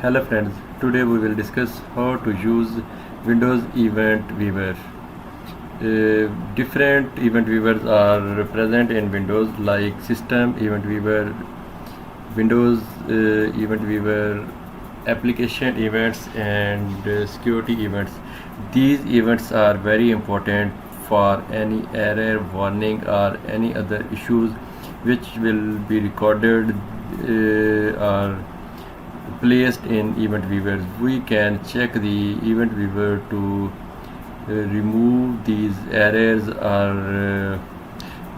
Hello friends, today we will discuss how to use Windows Event Viewer. Different event viewers are present in Windows like System Event Viewer, Windows Event Viewer, Application Events and Security Events. These events are very important for any error, warning or any other issues which will be recorded or placed in event viewers. We can check the event viewer to remove these errors or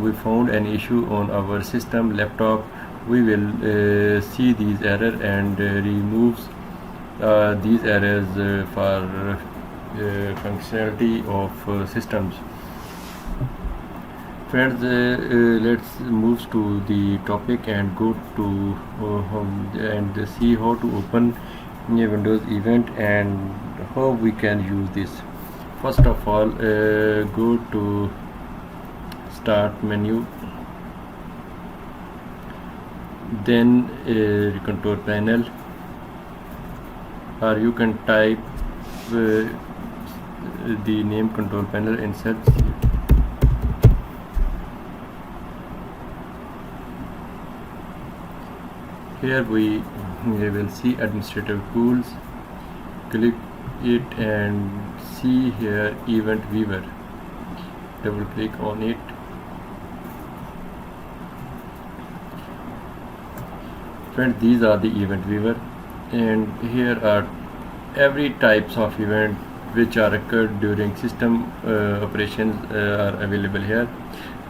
we found an issue on our system laptop. We will see these errors and removes these errors for functionality of systems. Friends, let's move to the topic and go to and see how to open a Windows event and how we can use this. First of all, go to Start menu, then Control Panel, or you can type the name Control Panel in search. Here we will see administrative tools. Click it and see here event viewer. Double click on it. Friends, these are the event viewer, and here are every types of event which are occurred during system operations are available here,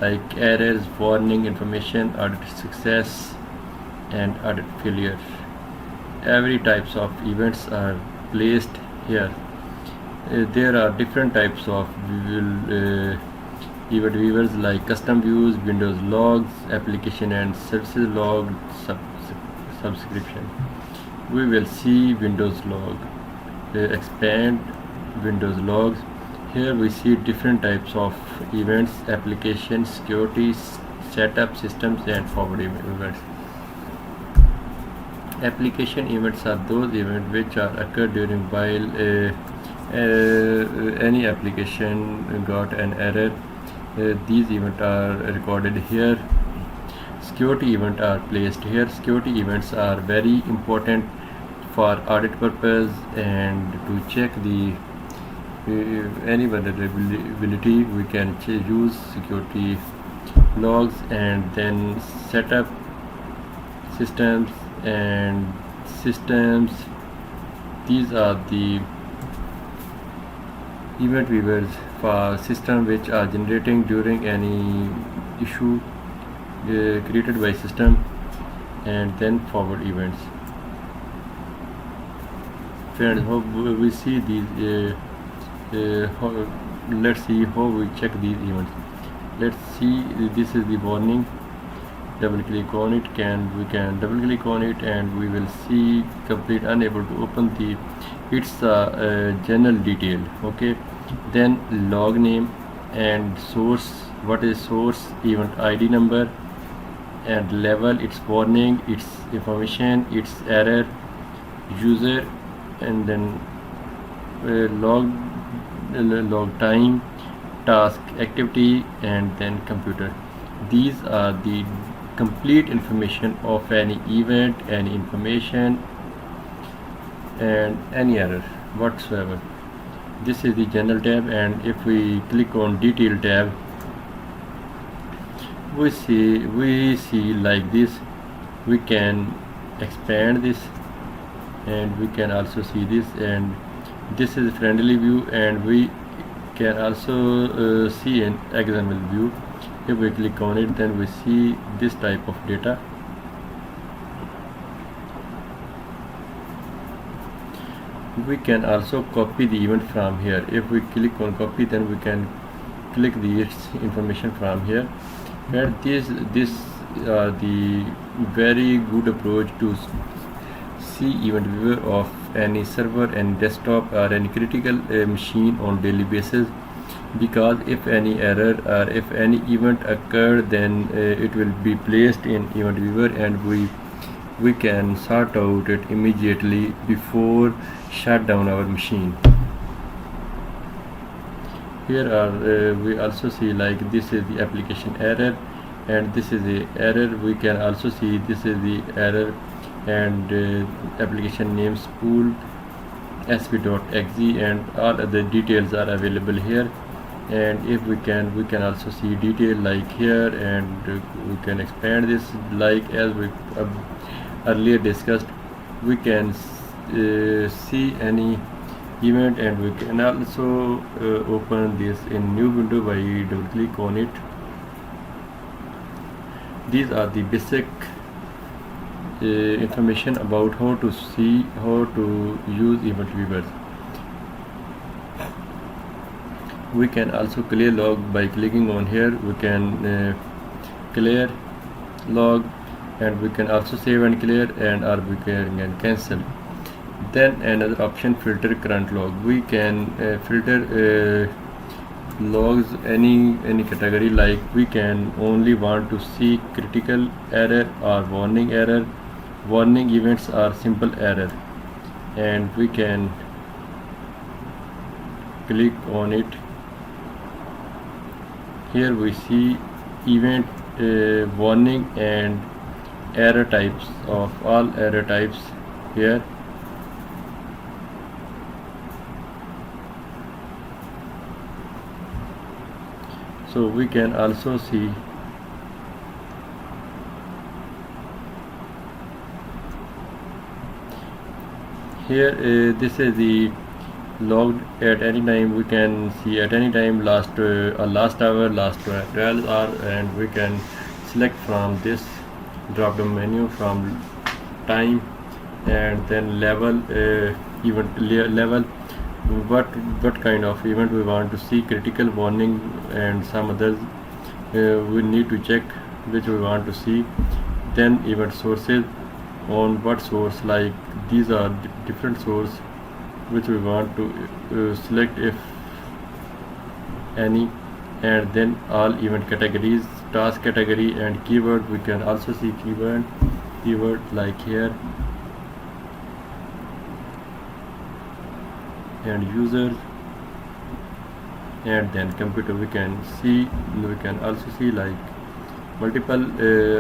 like errors, warning, information, audit success and audit failure. Every types of events are placed here. There are different types of event viewers like custom views, Windows logs, application and services log, subscription. We will see Windows log, expand Windows logs. Here we see different types of events, application, security, setup, systems and forward events. Application events are those events which are occur during while any application got an error. These events are recorded here. Security events are placed here. Security events are very important for audit purpose and to check the any vulnerability. We can use security logs and then set up systems and systems. These are the event viewers for system which are generating during any issue created by system, and then forward events. Friends, how we see these let's see how we check these events. Let's see, this is the warning. Double click on it, we can double click on it and we will see complete unable to open the its general detail. Okay, then log name and source, what is source, event ID number and level, its warning, its information, its error, user, and then log time, task activity and then computer. These are the complete information of any event, any information and any error whatsoever. This is the general tab, and if we click on detail tab, we see like this. We can expand this and we can also see this, and this is friendly view, and we can also see an XML view. If we click on it, then we see this type of data. We can also copy the event from here. If we click on copy, then we can click the information from here. And this are the very good approach to see event viewer of any server and desktop or any critical machine on daily basis, because if any error or if any event occurred, then it will be placed in event viewer and we we can sort out it immediately before shut down our machine. Here are we also see like this is the application error, and this is the error. We can also see this is the error, and application name spool sp.exe, and all other details are available here. And if we can also see detail like here, and we can expand this like as we earlier discussed. We can see any event, and we can also open this in new window by double click on it. These are the basic information about how to use event viewers. We can also clear log by clicking on here. We can clear log, and we can also save and clear, and or we can cancel. Then another option, filter current log. We can filter logs any category, like we can only want to see critical error or warning error, warning events or simple error, and we can click on it. Here we see event warning and error types of all error types here. So we can also see here this is the logged at any time. We can see at any time last hour, last 12 hour, and we can select from this drop down menu from time, and then level, event level, what kind of event we want to see, critical, warning, and some others. We need to check which we want to see. Then event sources, on what source, like these are different source which we want to select if any. And then all event categories, task category, and keyword. We can also see keyword like here, and users, and then computer. We can also see like multiple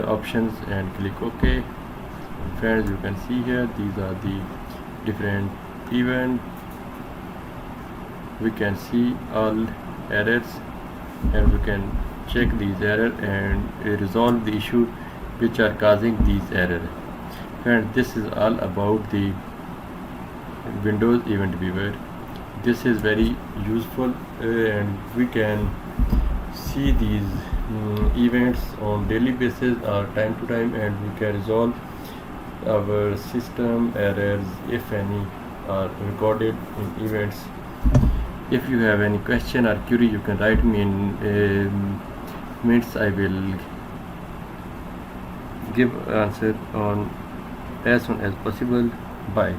options, and click OK. Friends, you can see here these are the different event. We can see all errors, and we can check these errors and resolve the issue which are causing these errors. Friends, this is all about the Windows Event Viewer. This is very useful, and we can see these events on daily basis or time to time, and we can resolve our system errors, if any, are recorded in events. If you have any question or query, you can write me in minutes. I will give answer on as soon as possible. Bye.